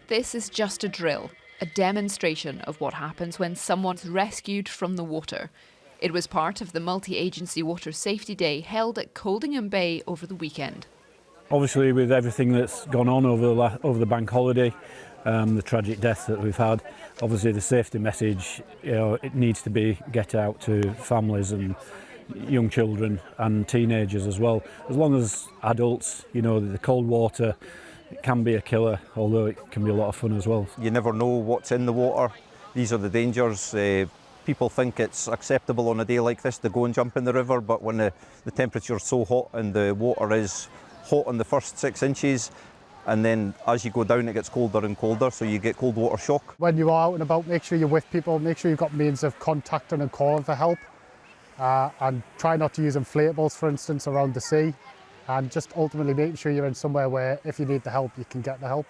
This is just a drill, a demonstration of what happens when someone's rescued from the water. It was part of the multi-agency water safety day held at Coldingham Bay over the weekend. Obviously, with everything that's gone on over the bank holiday, the tragic deaths that we've had, obviously the safety message, it needs to be get out to families and young children and teenagers as well. As long as adults, the cold water, it can be a killer, although it can be a lot of fun as well. You never know what's in the water. These are the dangers. People think it's acceptable on a day like this to go and jump in the river, but when the temperature's so hot and the water is hot on the first 6 inches, and then as you go down it gets colder and colder, so you get cold water shock. When you're out and about, make sure you're with people, make sure you've got means of contacting and calling for help, and try not to use inflatables, for instance, around the sea, and just ultimately making sure you're in somewhere where if you need the help, you can get the help.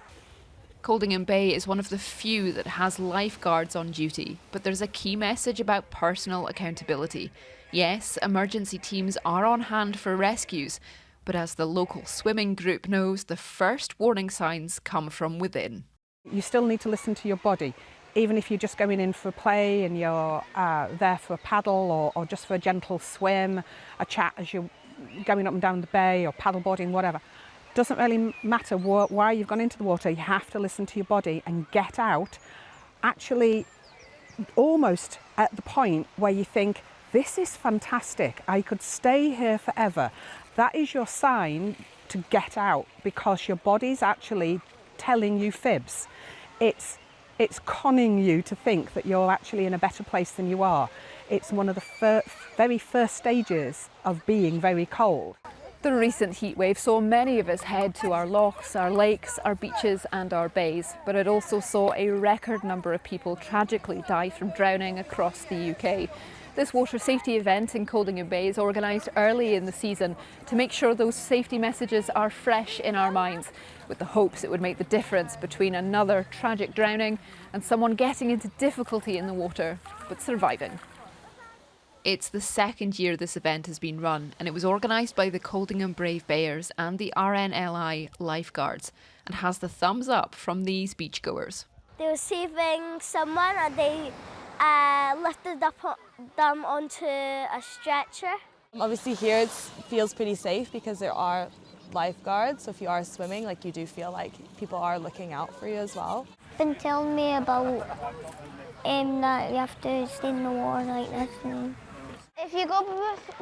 Coldingham Bay is one of the few that has lifeguards on duty, but there's a key message about personal accountability. Yes, emergency teams are on hand for rescues, but as the local swimming group knows, the first warning signs come from within. You still need to listen to your body, even if you're just going in for play and you're there for a paddle or just for a gentle swim, a chat as you're going up and down the bay or paddleboarding, whatever. Doesn't really matter why you've gone into the water. You have to listen to your body and get out, actually almost at the point where you think, this is fantastic, I could stay here forever. That is your sign to get out, because your body's actually telling you fibs. It's conning you to think that you're actually in a better place than you are. It's one of the very first stages of being very cold. The recent heatwave saw many of us head to our lochs, our lakes, our beaches and our bays, but it also saw a record number of people tragically die from drowning across the UK. This water safety event in Coldingham Bay is organised early in the season to make sure those safety messages are fresh in our minds, with the hopes it would make the difference between another tragic drowning and someone getting into difficulty in the water, but surviving. It's the second year this event has been run, and it was organised by the Coldingham Brave Bayers and the RNLI lifeguards, and has the thumbs up from these beachgoers. They were saving someone and they lifted them onto a stretcher. Obviously here it feels pretty safe because there are lifeguards, so if you are swimming, you do feel like people are looking out for you as well. Been telling me about that you have to stay in the water like this. If you go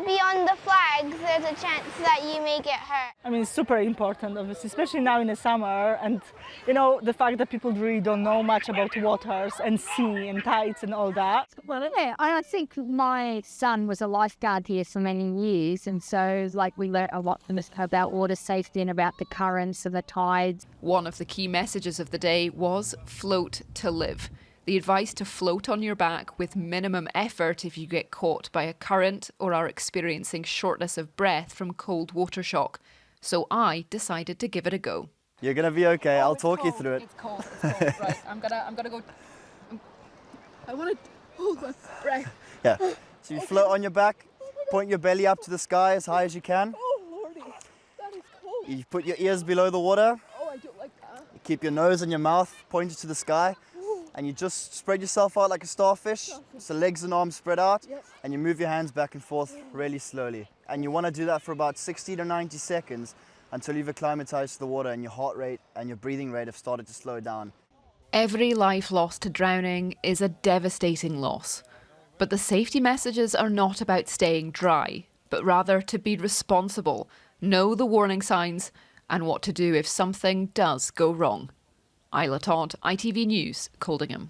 beyond the flags, there's a chance that you may get hurt. I mean, it's super important, obviously, especially now in the summer, and the fact that people really don't know much about waters and sea and tides and all that. Well, yeah, I think my son was a lifeguard here for many years, and so we learnt a lot from this about water safety and about the currents and the tides. One of the key messages of the day was float to live. The advice to float on your back with minimum effort if you get caught by a current or are experiencing shortness of breath from cold water shock. So I decided to give it a go. You're gonna be okay. I'll talk you through it. It's cold. Right, I'm gonna go. I want to hold my breath. Yeah. So you float on your back, point your belly up to the sky as high as you can. Oh lordy, that is cold. You put your ears below the water. Oh, I don't like that. You keep your nose and your mouth pointed to the sky. And you just spread yourself out like a starfish. So legs and arms spread out, and you move your hands back and forth really slowly. And you want to do that for about 60 to 90 seconds until you've acclimatized to the water and your heart rate and your breathing rate have started to slow down. Every life lost to drowning is a devastating loss. But the safety messages are not about staying dry, but rather to be responsible, know the warning signs, and what to do if something does go wrong. Isla Todd, ITV News, Coldingham.